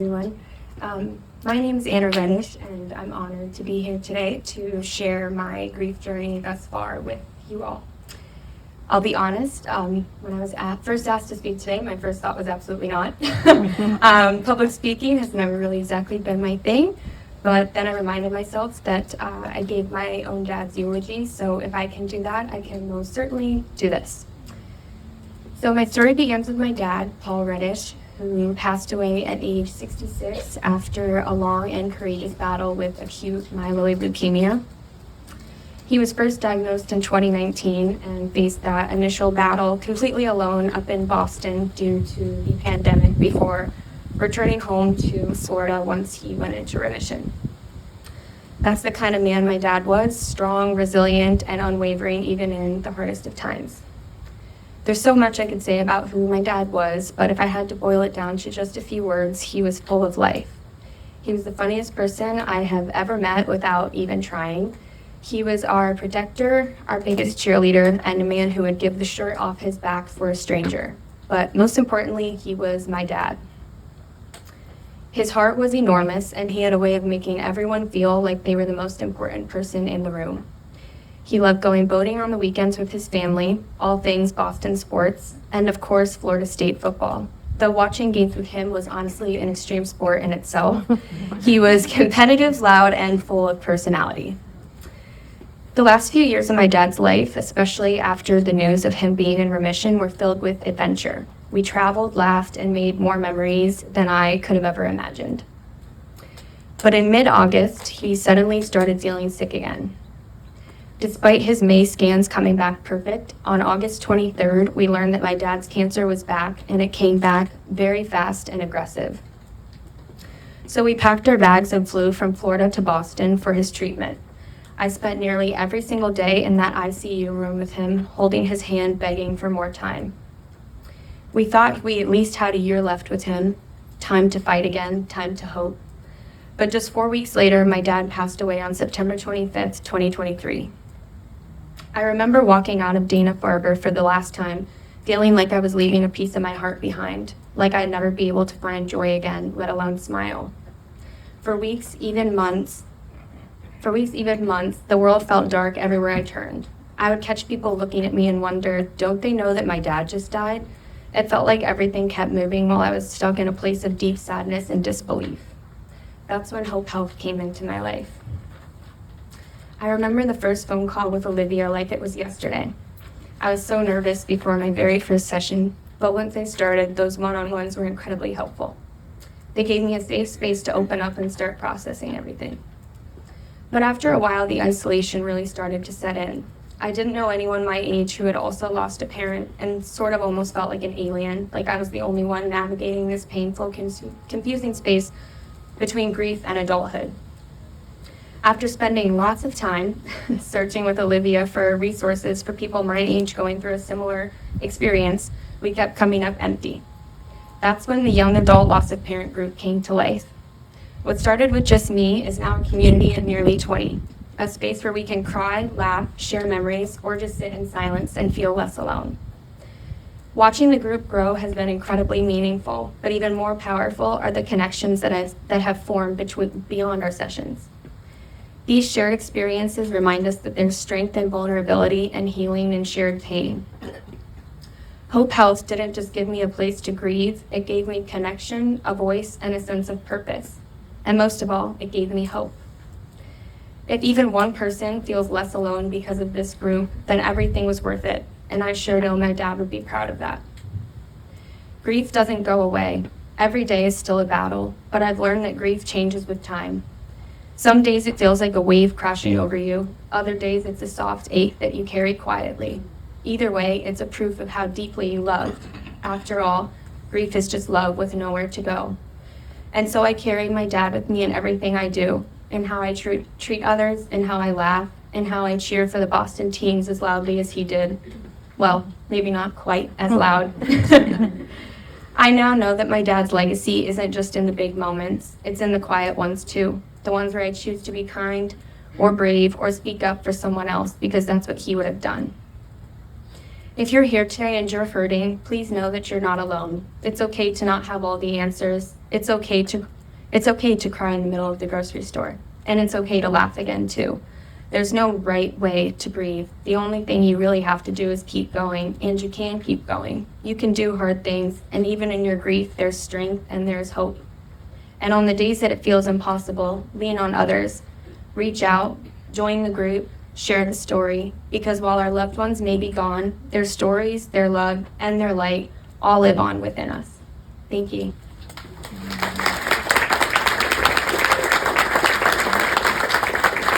Everyone. My name is Reddish, and I'm honored to be here today to share my grief journey thus far with you all. I'll be honest, when I was first asked to speak today, my first thought was absolutely not. Public speaking has never really exactly been my thing, but then I reminded myself that I gave my own dad's eulogy, so if I can do that, I can most certainly do this. So my story begins with my dad, Paul Reddish, who passed away at age 66 after a long and courageous battle with acute myeloid leukemia. He was first diagnosed in 2019 and faced that initial battle completely alone up in Boston due to the pandemic before returning home to Florida once he went into remission. That's the kind of man my dad was, strong, resilient, and unwavering even in the hardest of times. There's so much I could say about who my dad was, but if I had to boil it down to just a few words, he was full of life. He was the funniest person I have ever met without even trying. He was our protector, our biggest cheerleader, and a man who would give the shirt off his back for a stranger. But most importantly, he was my dad. His heart was enormous, and he had a way of making everyone feel like they were the most important person in the room. He loved going boating on the weekends with his family, all things Boston sports, and of course, Florida State football. Though watching games with him was honestly an extreme sport in itself. He was competitive, loud, and full of personality. The last few years of my dad's life, especially after the news of him being in remission, were filled with adventure. We traveled, laughed, and made more memories than I could have ever imagined. But in mid-August, he suddenly started feeling sick again. Despite his May scans coming back perfect, on August 23rd, we learned that my dad's cancer was back, and it came back very fast and aggressive. So we packed our bags and flew from Florida to Boston for his treatment. I spent nearly every single day in that ICU room with him, holding his hand, begging for more time. We thought we at least had a year left with him, time to fight again, time to hope. But just 4 weeks later, my dad passed away on September 25th, 2023. I remember walking out of Dana-Farber for the last time, feeling like I was leaving a piece of my heart behind, like I'd never be able to find joy again, let alone smile. For weeks, even months, the world felt dark everywhere I turned. I would catch people looking at me and wonder, don't they know that my dad just died? It felt like everything kept moving while I was stuck in a place of deep sadness and disbelief. That's when HopeHealth came into my life. I remember the first phone call with Olivia like it was yesterday. I was so nervous before my very first session, but once I started, those one-on-ones were incredibly helpful. They gave me a safe space to open up and start processing everything. But after a while, the isolation really started to set in. I didn't know anyone my age who had also lost a parent and sort of almost felt like an alien, like I was the only one navigating this painful, confusing space between grief and adulthood. After spending lots of time searching with Olivia for resources for people my age going through a similar experience, we kept coming up empty. That's when the young adult loss of parent group came to life. What started with just me is now a community of nearly 20, a space where we can cry, laugh, share memories, or just sit in silence and feel less alone. Watching the group grow has been incredibly meaningful, but even more powerful are the connections that have formed beyond our sessions. These shared experiences remind us that there's strength in vulnerability and healing in shared pain. HopeHealth didn't just give me a place to grieve, it gave me connection, a voice, and a sense of purpose. And most of all, it gave me hope. If even one person feels less alone because of this group, then everything was worth it, and I sure know my dad would be proud of that. Grief doesn't go away. Every day is still a battle, but I've learned that grief changes with time. Some days it feels like a wave crashing over you. Other days it's a soft ache that you carry quietly. Either way, it's a proof of how deeply you love. After all, grief is just love with nowhere to go. And so I carry my dad with me in everything I do, in how I treat others, in how I laugh, and how I cheer for the Boston teams as loudly as he did. Well, maybe not quite as loud. I now know that my dad's legacy isn't just in the big moments, it's in the quiet ones too. The ones where I choose to be kind or brave or speak up for someone else because that's what he would have done. If you're here today and you're hurting, please know that you're not alone. It's okay to not have all the answers. It's okay to cry in the middle of the grocery store. And it's okay to laugh again too. There's no right way to breathe. The only thing you really have to do is keep going, and you can keep going. You can do hard things, and even in your grief, there's strength and there's hope. And on the days that it feels impossible, lean on others. Reach out, join the group, share the story, because while our loved ones may be gone, their stories, their love, and their light all live on within us. Thank you.